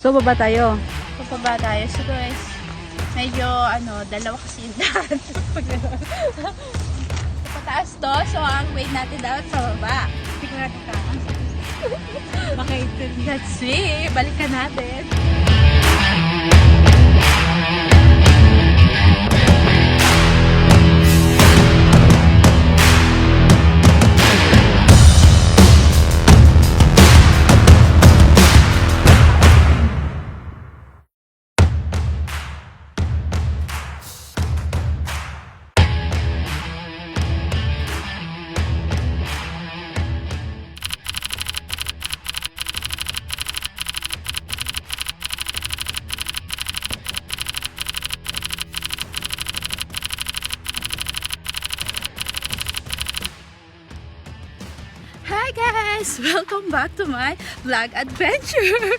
So, baba tayo. Pababa tayo. So guys, medyo dalawa kasi yung daan. Pataas to. So ang way natin dapat sa baba. Sigurado ka. Okay, let's see. Balikan natin. Hi guys! Welcome back to my vlog adventure!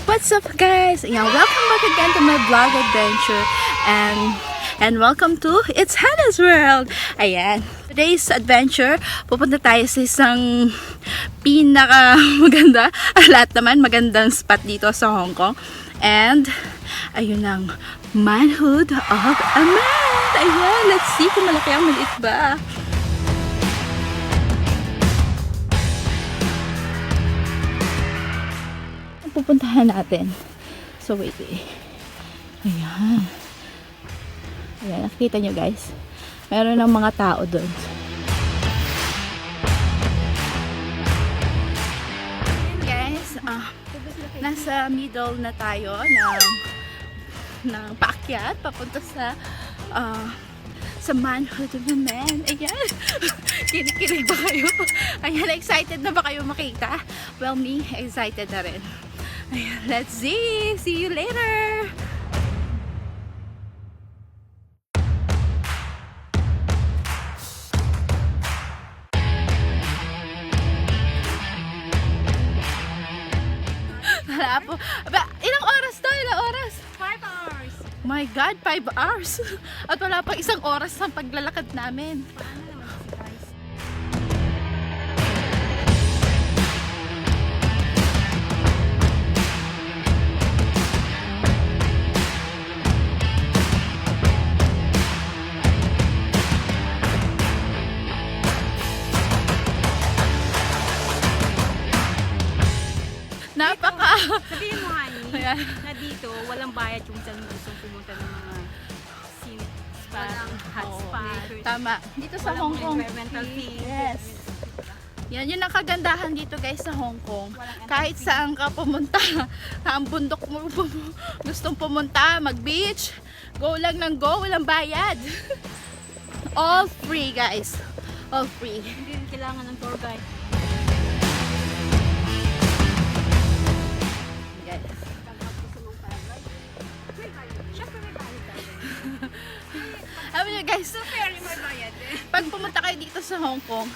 What's up guys? Yeah, welcome back again to my vlog adventure and welcome to It's Hannah's World! Ayan. Today's adventure, pupunta tayo sa isang pinaka maganda, lahat naman magandang spot dito sa Hong Kong. And, ayun ang manhood of a man. Ayan, let's see kung malaki ang maliit ba. Ang pupuntahan natin. So, wait eh. Ayan. Ayan, nakikita nyo guys. Meron ng mga tao doon. And guys, nasa middle na tayo ng paakyat papunta sa manhood of a man. Ayan. Kinikilig ba kayo? Ayan, excited na ba kayo makita? Well, me, excited na rin. Ayan, let's see. See you later. Wala po. Ilang oras to? Ilang oras? 5 hours. My God, 5 hours. At wala pang isang oras sa paglalakad namin. Paano naman si guys? Sabihin mo, honey, Ayan. na dito, walang bayad kung saan gustong pumunta ng mga scenic spot, hot Oo. spot. Tama. Dito sa Walang Hong Kong. environmental fee. Yes. Yan, yun ang kagandahan dito guys sa Hong Kong. Walang Kahit entry fee. saan ka pumunta, ang bundok mo gustong pumunta, mag-beach, go lang ng go, walang bayad. All free guys. All free. Hindi rin kailangan ng tour guide. Guys. Siyempre may bayad tayo. Alam niyo guys, Very may bayad eh. pag pumunta kayo dito sa Hong Kong,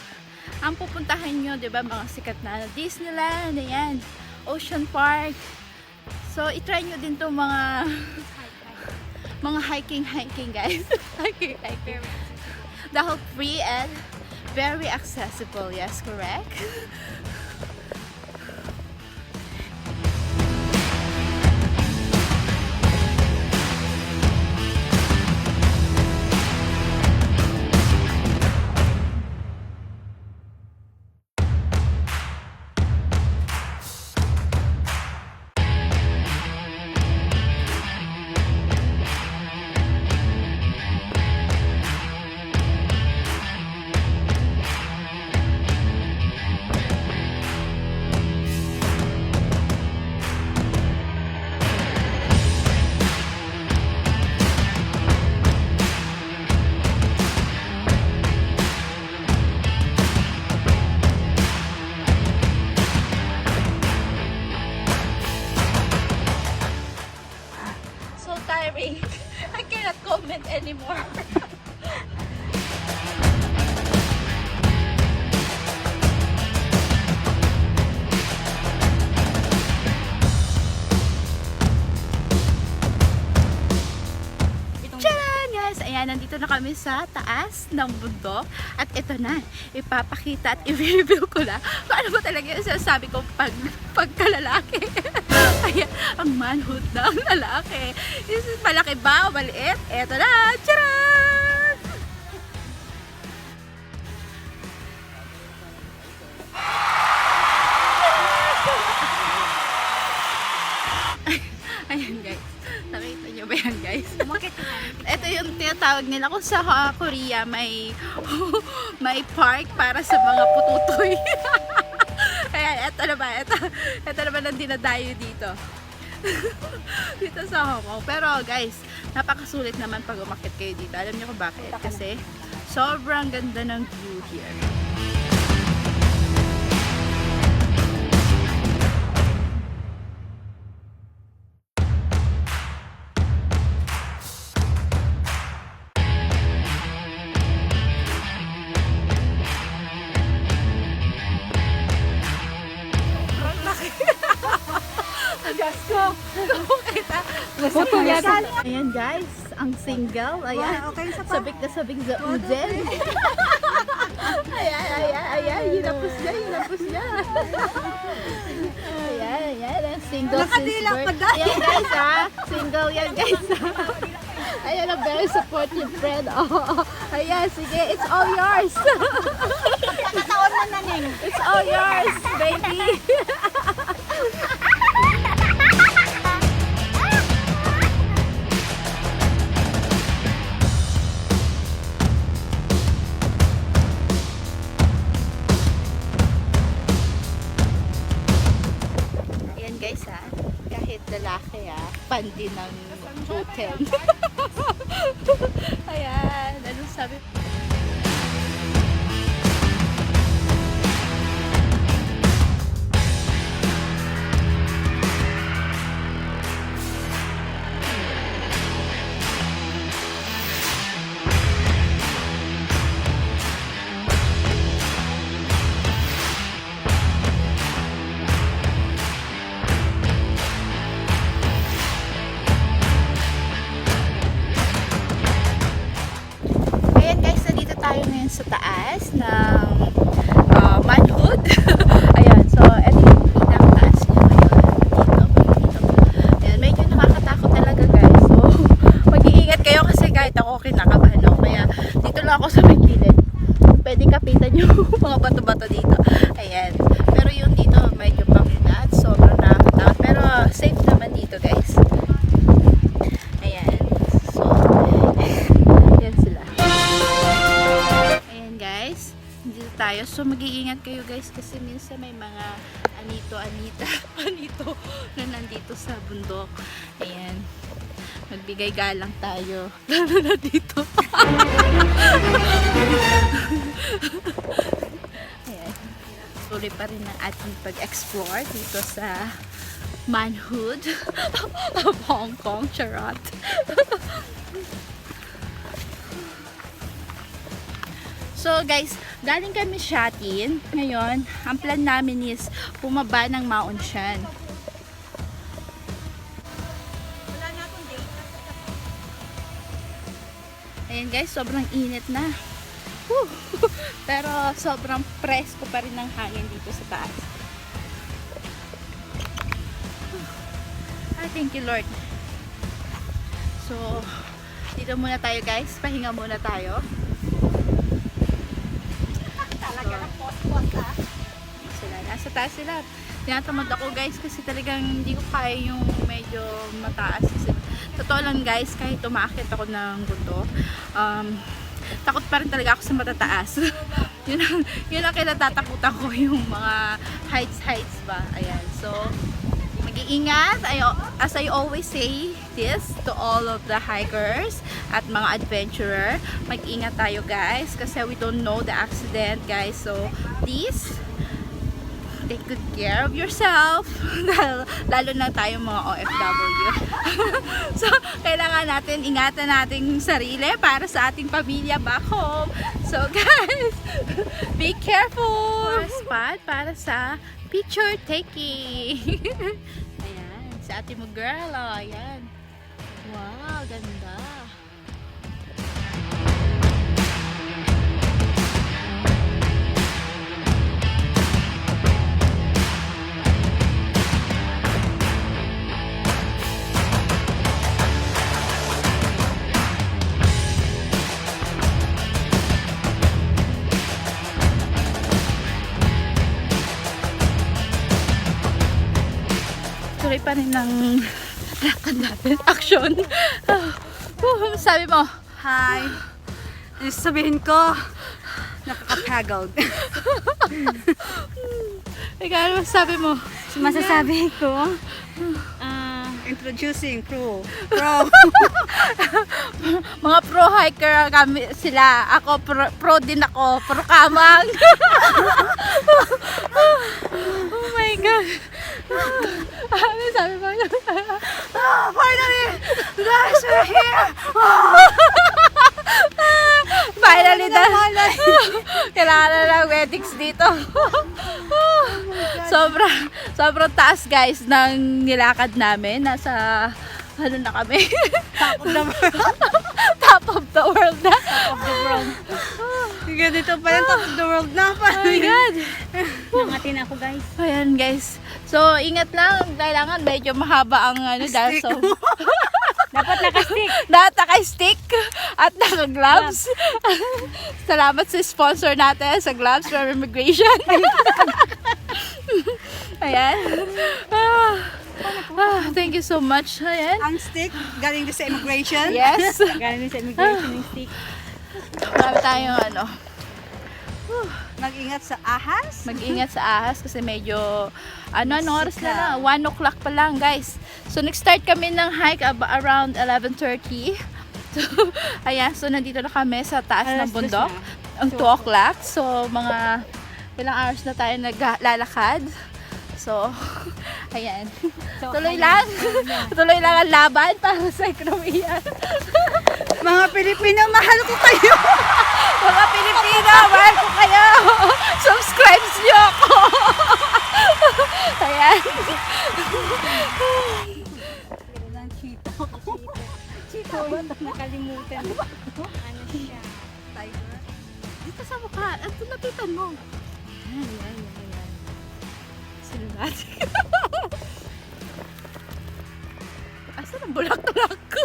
ang pupuntahan nyo, di ba, mga sikat na Disneyland, ayan, Ocean Park. So, itry nyo din to mga hiking guys. hiking. Dahil free and very accessible. Yes, correct? Tiring. I cannot comment anymore. na kami sa taas ng bundok. At ito na, ipapakita at i-reveal ko na kung ano ba talaga yung sinasabi ko pagkalalaki. Ayan, ang manhood ng lalaki. Is malaki ba o maliit? Ito na! Tcharan! Ayan guys, nakita nyo ba yan guys? Ito yung tinatawag nila kung sa Korea may park para sa mga pututoy. Ayan, ito naman ang dinadayo dito. Dito sa Hong Kong. Pero guys, napakasulit naman pag umakyat kayo dito. Alam nyo kung bakit? Kasi sobrang ganda ng view here. Ayan guys, ang single. Ayan. Sabik na sabik sa Uzen. Ayan. Hinapos niya. Ayan. Ang single since birth. Ayan guys single yan guys Ayan, a very supportive friend. Oh. Ayan, sige, it's all yours. Nakataon na naning. It's all yours, baby. Guys kahit lalaki pandi ng hotel. Ayan, ano sabi? Tayo ngayon sa taas ng manhood. Ayan, so ito yung pinakataas niya ngayon. Dito. Ayan, medyo nakakatakot talaga guys. So, mag-iingat kayo kasi kahit ako kinakabahan ako. Kaya dito lang ako sa may gilid. Pwede kapitan yung mga bato-bato dito. Ayan. Pero yung dito medyo panginat. Sobrang nakakatakot. Pero safe naman dito guys. Ayan. So, yan sila. Dito tayo. So mag-iingat kayo guys kasi minsan may mga anito na nandito sa bundok. Ayan. Magbigay galang tayo. Lalo na dito. Ayan. Tuloy pa rin ang ating pag-explore dito sa manhood of Hong Kong. Charot. So guys, galing kami Shatin. Ngayon, ang plan namin is bumaba ng Mount Shan. Ayan guys, sobrang init na. Woo! Pero sobrang presko pa rin ng hangin dito sa taas. Thank you Lord. So, dito muna tayo guys. Pahinga muna tayo. Nasa taas sila. Tinatamad ako guys kasi talagang hindi ko kaya yung medyo mataas. Kasi totoo lang guys, kahit umaakit ako ng bundok, takot pa rin talaga ako sa matataas. yun ang kinatatakutan ko, yung mga heights ba. Ayan. So, mag-iingat. As I always say this to all of the hikers at mga adventurer, mag-ingat tayo guys kasi we don't know the accident guys. So, please take good care of yourself. Lalo na tayong mga OFW. So, kailangan natin ingatan nating sarili para sa ating pamilya back home. So, guys, be careful. Spot para sa picture taking. Ayan, sa ate mo girl. Oh, ayan. Wow, ganda. tuloy pa rin ng lakad natin. Action! Sabi mo? Hi! Sabihin ko, nakakapagod. Ikaw, ano sabi mo? Masasabi ko, introducing pro. Mga pro hiker kami sila. Ako pro din ako. Pro kamang. Oh my god. Ano sabi mo? Finally! Guys, we're here! Finally kailangan na ng weddings dito. Sobrang taas guys ng nilakad namin. Nasa ano na kami? Top of the world. Top of the world na. Top of the world. Sige, dito pa yung top of the world na. Oh my god. Nangatin ako guys. Ayan guys. So ingat lang. Kailangan medyo mahaba ang ano dahil so Dapat naka-stick. naka-stick at naka-gloves. Salamat sa sponsor natin sa gloves from immigration. Ayan. Thank you so much. Ayan. Ang stick, galing din sa immigration. Yes. Galing din sa immigration yung stick. Marami tayong ano. Mag-ingat sa ahas. Mag-ingat sa ahas kasi medyo anong oras na lang? 1 o'clock pa lang guys. So nag-start kami ng hike around 11:30. So ayan, so nandito na kami sa taas ng bundok. Ang 2 o'clock. So mga ilang hours na tayo naglalakad. So ayan. Tuloy lang. Tuloy lang ang laban para sa ekonomiya. Mga Pilipino, mahal ko kayo. Mga Pilipino, mahal ko kayo. Subscribe niyo ako. Ayan. Chito ba? Nakalimutan. Ano siya? Tiger? Dito sa mukha. At lapitan mo. Ayan. Sinulat. Asan ang bulak-tulak ko?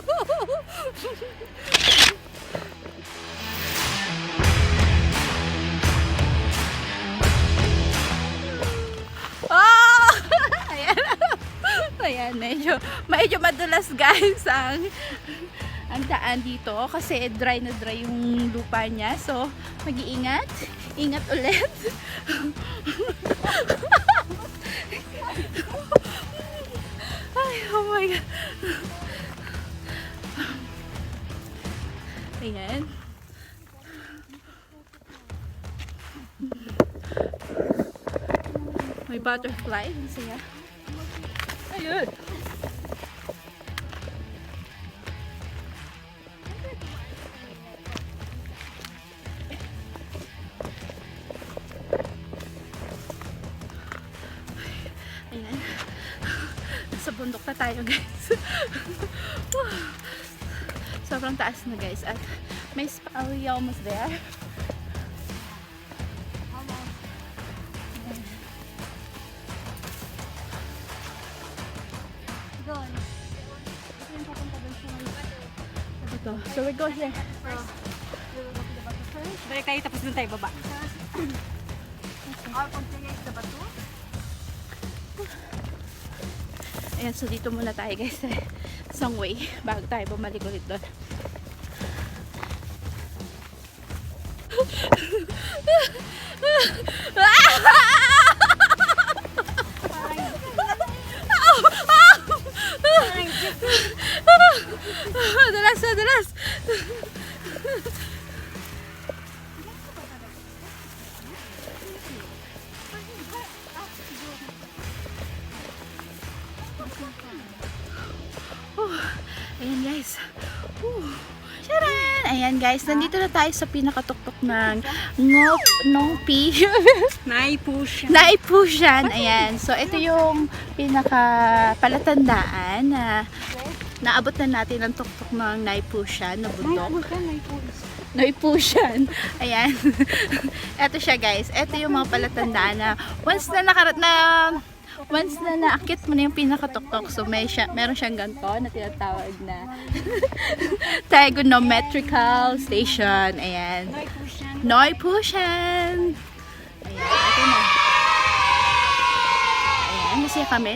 Oh! Ayan, medyo madulas guys ang daan dito kasi dry na dry yung lupa niya. So, mag-iingat. Ingat ulit. Ay, oh my god. Ayan. May butterfly. Ang saya. Ayun. Ayan. Nasa bundok na tayo guys. Sobrang taas na guys. At may are we almost there? Ito. So we go there. Balik tayo tapos dun tayo baba. Ayan, so dito muna tayo guys. Isang way bago tayo bumalik ulit doon. Dulas. Ayan guys. Charan! Ayan guys, nandito na tayo sa pinakatuktok ng Nongpi. Naipusha. Naipushan. Ayan. So, ito yung pinakapalatandaan na naabot na natin ang tuktok ng Naipushan na bundok. Naipushan. Ayan. Ito siya guys. Ito yung mga palatandaan na once na naakit mo na yung pinakatuktok, so meron siyang ganito na tinatawag na trigonometrical station. Ayan. Naipushan. Ayan. Ito na. Ayan. Masaya kami.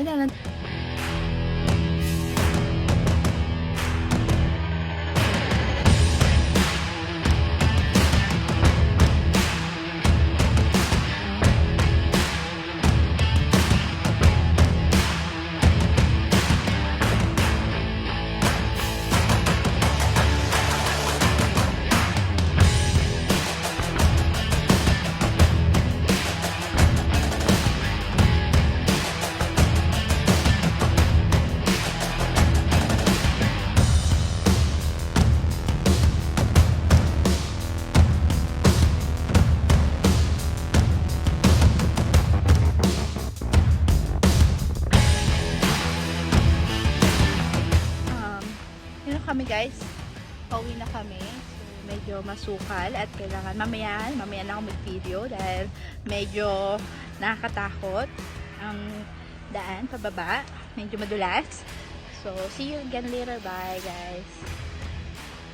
kami guys. Pauwi na kami. So, medyo masukal at kailangan mamaya na ako mag-video dahil medyo nakakatakot ang daan pababa. Medyo madulas. So, see you again later. Bye guys.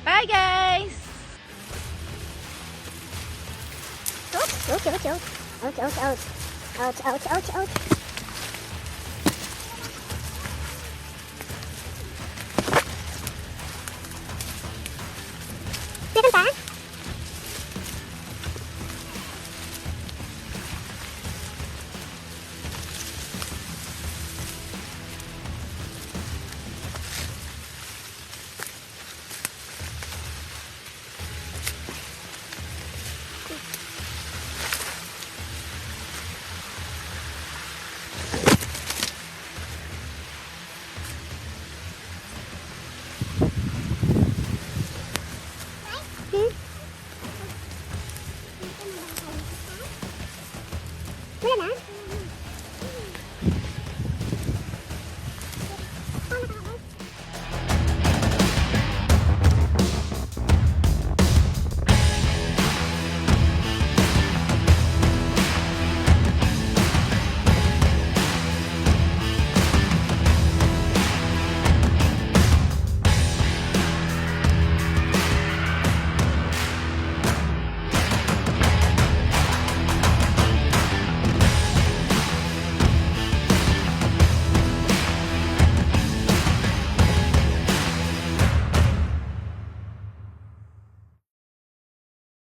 Bye guys! Ouch, ouch, ouch, ouch. Ouch, ouch, ouch. Ouch, ouch, ouch, ouch.